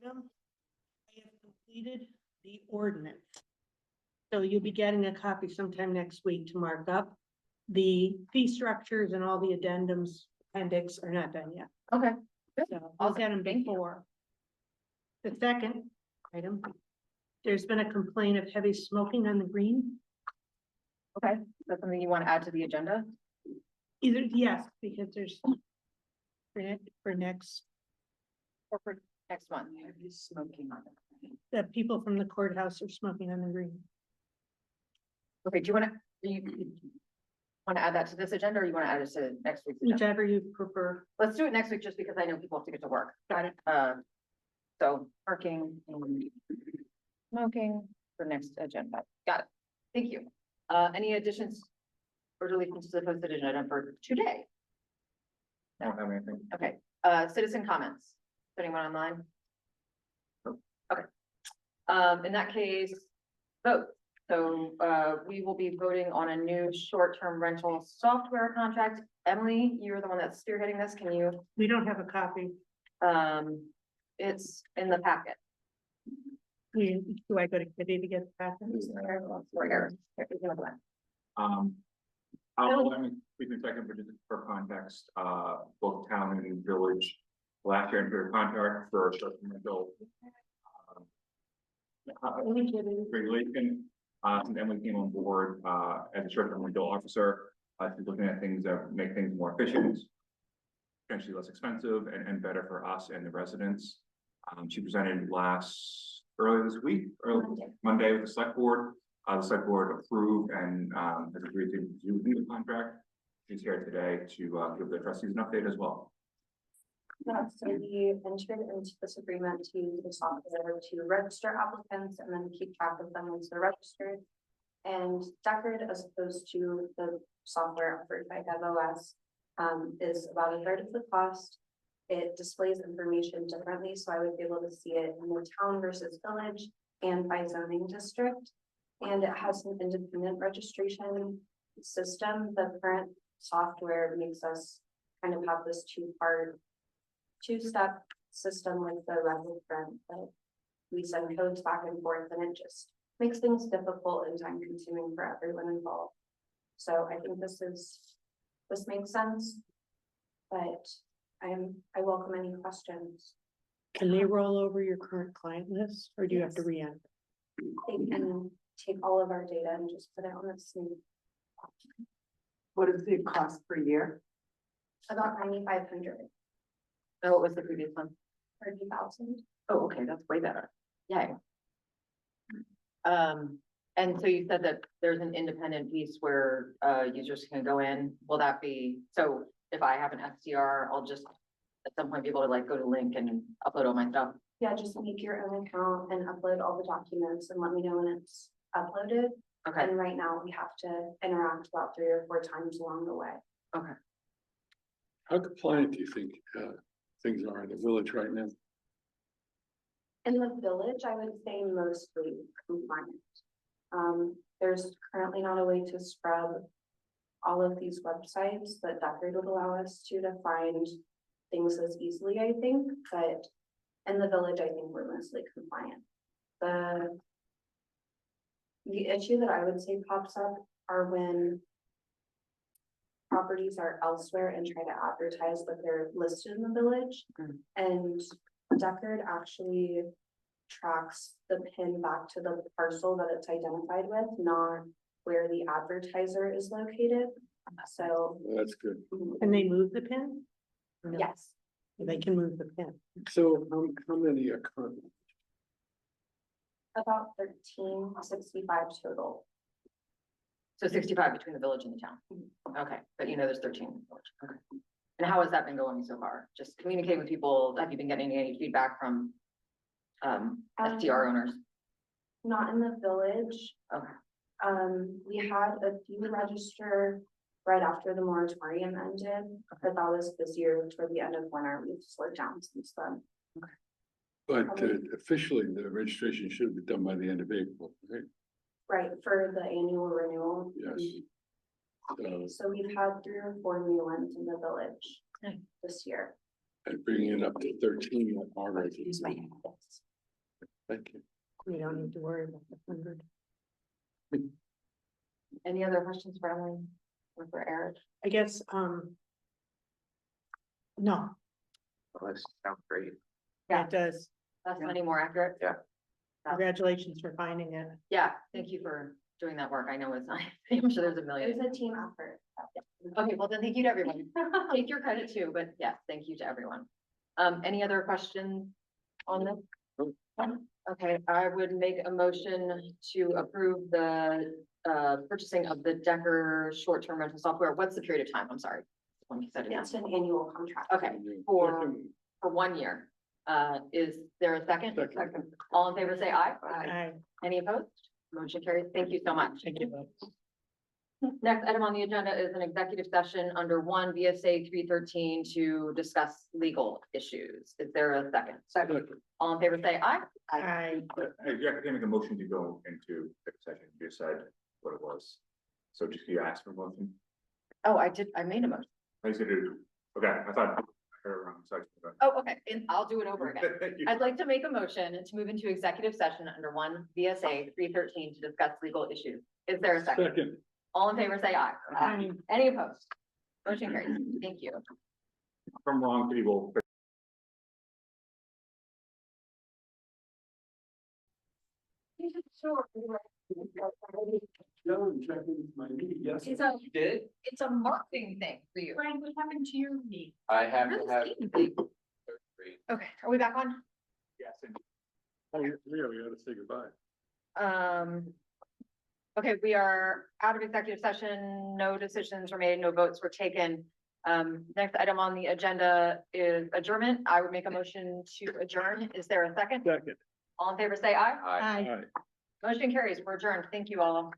item. I have completed the ordinance. So you'll be getting a copy sometime next week to mark up. The fee structures and all the addendums, appendix are not done yet. Okay. So I'll get them Thank you. before. The second item, there's been a complaint of heavy smoking on the green. Okay, that's something you want to add to the agenda? Either, yes, because there's for next, Or for next month? Smoking on it. the people from the courthouse are smoking on the green. Okay, do you want to add that to this agenda, or you want to add it to next week's agenda? Whichever you prefer. Let's do it next week, just because I know people have to get to work. Got it. So parking and smoking for next agenda. Got it. Thank you. Any additions or deletions to the posted agenda for today? I don't have anything. Okay, citizen comments. Anyone online? Okay. In that case, vote. So, we will be voting on a new short-term rental software contract. Emily, you're the one that's spearheading this. Can you, We don't have a copy. it's in the packet. Do I go to Kitty to get the packet? Or Eric. Here, you can look at that. Let me speak in a second, but just for context, both town and village last year entered a contract for a short-term rental regulation. And Emily came on board, as a short-term rental officer, she's looking at things that make things more efficient, potentially less expensive and better for us and the residents. She presented earlier this week, Monday with the select board. The select board approved and, has agreed to do the contract. She's here today to, give the trustees an update as well. Yeah, so we entered into this agreement to use the software to register applicants and then keep track of them once they're registered. And Deckard, as opposed to the software offered by DevOS, is about a third of the cost. It displays information differently, so I would be able to see it in the town versus village and by zoning district. And it has an independent registration system. The current software makes us kind of have this two-step system with the registrant that we send codes back and forth, and it just makes things difficult and time consuming for everyone involved. So I think this makes sense, but I welcome any questions. Can they roll over your current client list or do you have to re-enter? They can take all of our data and just put it on this new. What is the cost per year? About 9,500, So what was the previous one? 30,000. Oh, okay, that's way better. Yay. And so you said that there's an independent piece where, users can go in. Will that be, so if I have an SDR, I'll just at some point be able to like go to link and upload all my stuff? Yeah, just make your own account and upload all the documents and let me know when it's uploaded. Okay, And right now we have to interact about 3 or 4 times along the way. okay. How compliant do you think things are in the village right now? In the village, I would say mostly compliant. There's currently not a way to scrub all of these websites that Deckard would allow us to find things as easily, I think, but in the village, I think we're mostly compliant. The issue that I would say pops up are when properties are elsewhere and try to advertise that they're listed in the village. And Deckard actually tracks the pin back to the parcel that it's identified with, not where the advertiser is located. So, Well, that's good. Can they move the pin? No. yes, They can move the pin. So how many are current? about 1365 total. So 65 between the village and the town. Okay, but you know, there's 13 in the village. Okay. And how has that been going so far? Just communicating with people. Have you been getting any feedback from SDR owners? Not in the village. Okay. We had a few register right after the moratorium ended, but that was this year toward the end of winter. We've slowed down since then. But officially, the registration should be done by the end of April, right? Right, for the annual renewal. Yes. So we've had 3 or 4 new ones in the village this year. And bringing it up to 13 at Margaret. Use my handouts. Thank you. We don't need to worry about the 100. Any other questions for Emily or for Eric? I guess, no, Well, that sounds great. Yeah. it does. That's any more accurate? Yeah. Congratulations for finding it. Yeah, thank you for doing that work. I know it's not, I'm sure there's a It million. was a team effort. Okay, well then thank you to everyone. Take your credit too, but yes, thank you to everyone. Any other questions on this? Okay, I would make a motion to approve the purchasing of the Decker short-term rental software. What's the period of time? I'm sorry. Let me set it down. It's an annual contract. Okay, for 1 year. Is there a second? Second. All in favor, say aye. Aye. Any opposed? Motion carries. Thank you so much. Thank you. Next item on the agenda is an executive session under 1 VSA 313 to discuss legal issues. Is there a second? Second. All in favor, say aye. Aye. Hey, Jack, I can make a motion to go into the session. You just said what it was. So just you ask for a motion. Oh, I did, I made a motion. I said, okay, I thought. I heard it wrong. Sorry. Oh, okay, and I'll do it over again. Thank you. I'd like to make a motion to move into executive session under 1 VSA 313 to discuss legal issues. Is there a second? Second. All in favor, say aye. Aye. Any opposed? Motion carries. Thank you. If I'm wrong, people. It's a marketing thing for you. Brian, what happened to your knee? I have You're to the have same thing. surgery. Okay, are we back on? Yes, and Oh, yeah, we gotta say goodbye. Okay, we are out of executive session. No decisions were made, no votes were taken. Next item on the agenda is adjournment. I would make a motion to adjourn. Is there a second? Second. All in favor, say aye. Aye. Aye. All right. Motion carries. We're adjourned. Thank you all.